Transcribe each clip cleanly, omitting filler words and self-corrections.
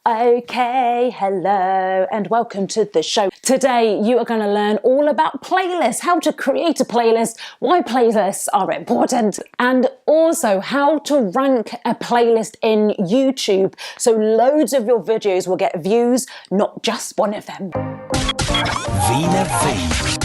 Okay, hello and welcome to the show. Today you are going to learn all about playlists, how to create a playlist, why playlists are important, and also how to rank a playlist in YouTube so loads of your videos will get views, not just one of them. Veena V.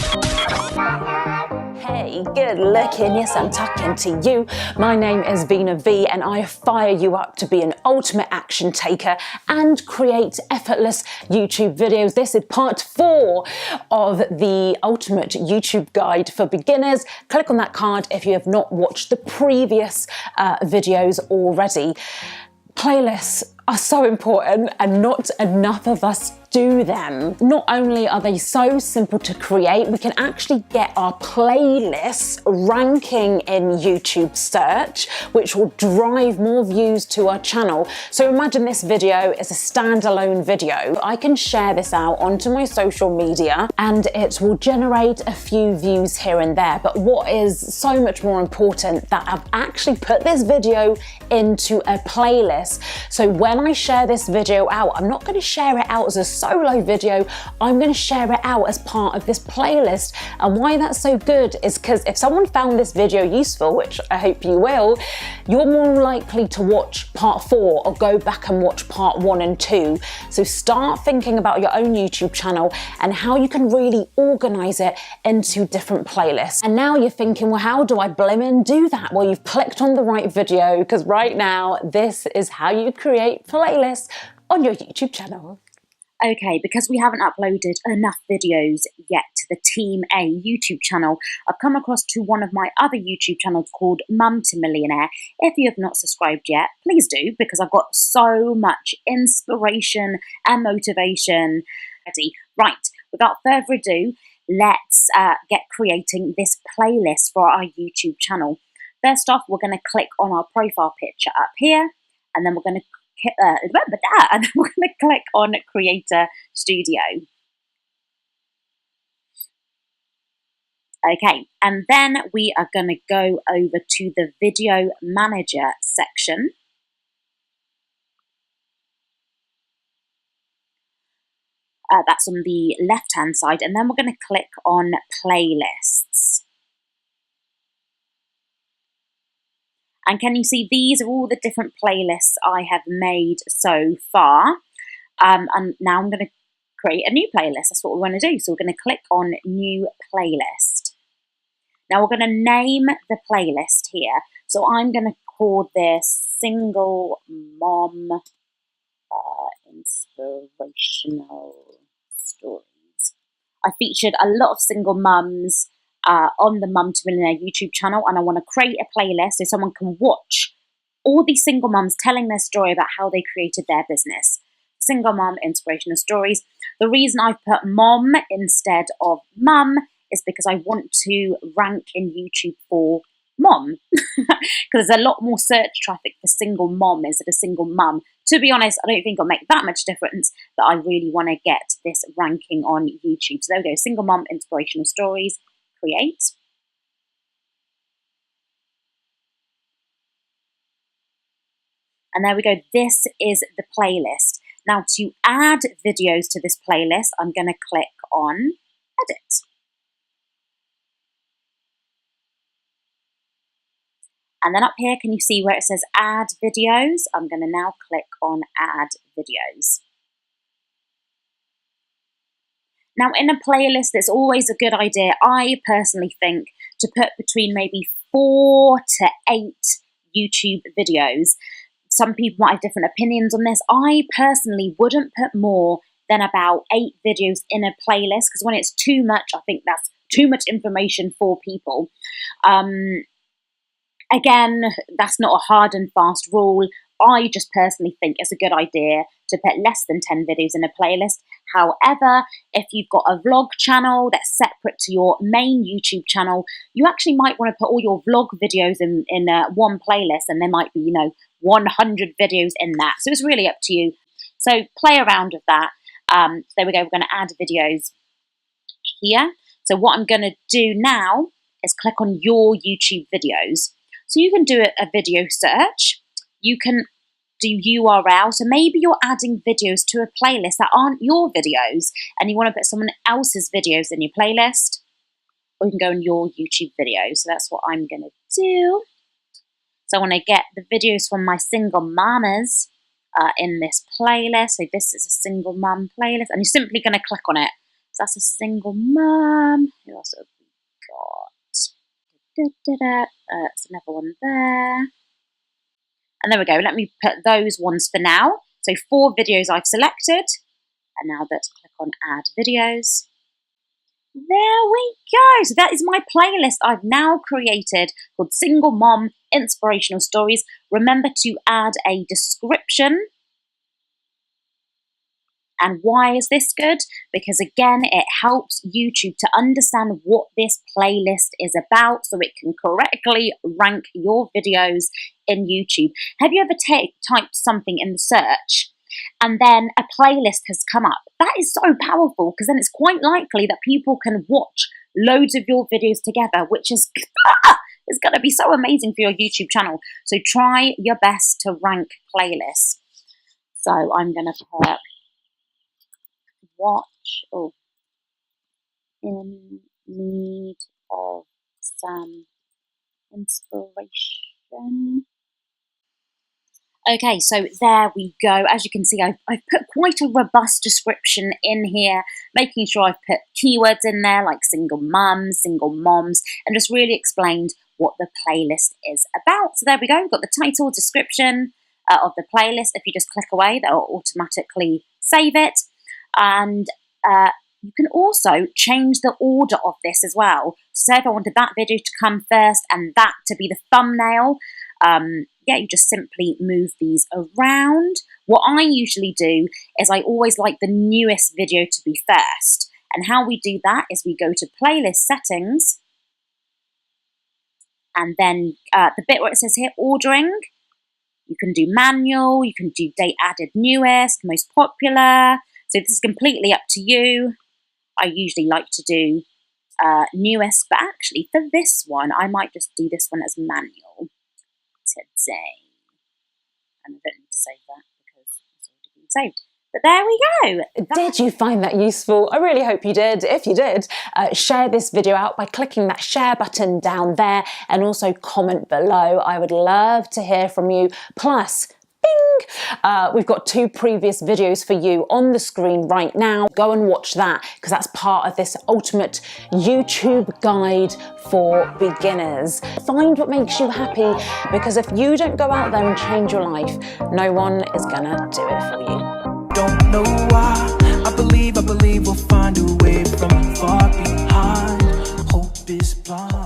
Hey, good looking, yes I'm talking to you. My name is Veena V and I fire you up to be an ultimate action taker and create effortless YouTube videos. This is part 4 of the ultimate YouTube guide for beginners. Click on that card if you have not watched the previous videos already. Playlists are so important and not enough of us do them. Not only are they so simple to create, we can actually get our playlists ranking in YouTube search, which will drive more views to our channel. So imagine this video is a standalone video. I can share this out onto my social media and it will generate a few views here and there. But what is so much more important, that I've actually put this video into a playlist. So when I share this video out, I'm not going to share it out as a solo video, I'm going to share it out as part of this playlist. And why that's so good is because if someone found this video useful, which I hope you will, you're more likely to watch part 4 or go back and watch part 1 and 2. So start thinking about your own YouTube channel and how you can really organize it into different playlists. And now you're thinking, well, how do I blimmin' do that? Well, you've clicked on the right video, because right now this is how you create playlists on your YouTube channel. Okay, because we haven't uploaded enough videos yet to the Team A YouTube channel, I've come across to one of my other YouTube channels called Mum to Millionaire. If you have not subscribed yet, please do, because I've got so much inspiration and motivation ready. Right, without further ado, let's get creating this playlist for our YouTube channel. First off, we're going to click on our profile picture up here, and then we're going to and we're going to click on Creator Studio. Okay, and then we are going to go over to the Video Manager section. That's on the left-hand side, and then we're going to click on Playlists. And can you see these are all the different playlists I have made so far? And now I'm going to create a new playlist. That's what we want to do. So we're going to click on New Playlist. Now we're going to name the playlist here. So I'm going to call this Single Mom Inspirational Stories. I featured a lot of single mums on the Mum to Millionaire YouTube channel, and I want to create a playlist so someone can watch all these single mums telling their story about how they created their business. Single Mum Inspirational Stories. The reason I've put mom instead of mum is because I want to rank in YouTube for mom, because there's a lot more search traffic for single mom instead of single mum. To be honest, I don't think it'll make that much difference, but I really want to get this ranking on YouTube. So there we go, Single Mum Inspirational Stories. Create. And there we go. This is the playlist. Now to add videos to this playlist, I'm going to click on Edit. And then up here, can you see where it says Add Videos? I'm going to now click on Add Videos. Now, in a playlist, it's always a good idea, I personally think, to put between maybe 4 to 8 YouTube videos. Some people might have different opinions on this. I personally wouldn't put more than about 8 videos in a playlist, because when it's too much, I think that's too much information for people. Again, that's not a hard and fast rule. I just personally think it's a good idea to put less than 10 videos in a playlist. However, if you've got a vlog channel that's separate to your main YouTube channel, you actually might want to put all your vlog videos in one playlist, and there might be, 100 videos in that. So it's really up to you. So play around with that. So there we go. We're going to add videos here. So what I'm going to do now is click on your YouTube videos. So you can do a video search. You can do URL. So maybe you're adding videos to a playlist that aren't your videos and you want to put someone else's videos in your playlist, or you can go in your YouTube video. So that's what I'm going to do. So I want to get the videos from my single mamas in this playlist. So this is a single mum playlist, and you're simply going to click on it. So that's a single mum. Who else have we got? That's another one there. And there we go. Let me put those ones for now. So 4 videos I've selected. And now let's click on add videos. There we go. So that is my playlist I've now created called Single Mom Inspirational Stories. Remember to add a description. And why is this good? Because again, it helps YouTube to understand what this playlist is about so it can correctly rank your videos in YouTube. Have you ever typed something in the search and then a playlist has come up? That is so powerful, because then it's quite likely that people can watch loads of your videos together, which is going to be so amazing for your YouTube channel. So try your best to rank playlists. So I'm going to put in need of some inspiration. Okay, so there we go. As you can see, I've put quite a robust description in here, making sure I've put keywords in there like single mums, single moms, and just really explained what the playlist is about. So there we go. We've got the title, description of the playlist. If you just click away, that will automatically save it. And you can also change the order of this as well. So say if I wanted that video to come first and that to be the thumbnail, you just simply move these around. What I usually do is I always like the newest video to be first. And how we do that is we go to playlist settings, and then the bit where it says here ordering, you can do manual, you can do date added newest, most popular. So this is completely up to you. I usually like to do newest, but actually for this one, I might just do this one as manual today. And I don't need to save that because it's already been saved. But there we go. Did you find that useful? I really hope you did. If you did, share this video out by clicking that share button down there, and also comment below. I would love to hear from you. Plus, bing! We've got 2 previous videos for you on the screen right now. Go and watch that, because that's part of this ultimate YouTube guide for beginners. Find what makes you happy, because if you don't go out there and change your life, no one is gonna do it for you. Don't know why. I believe we'll find a way from far behind. Hope is blind.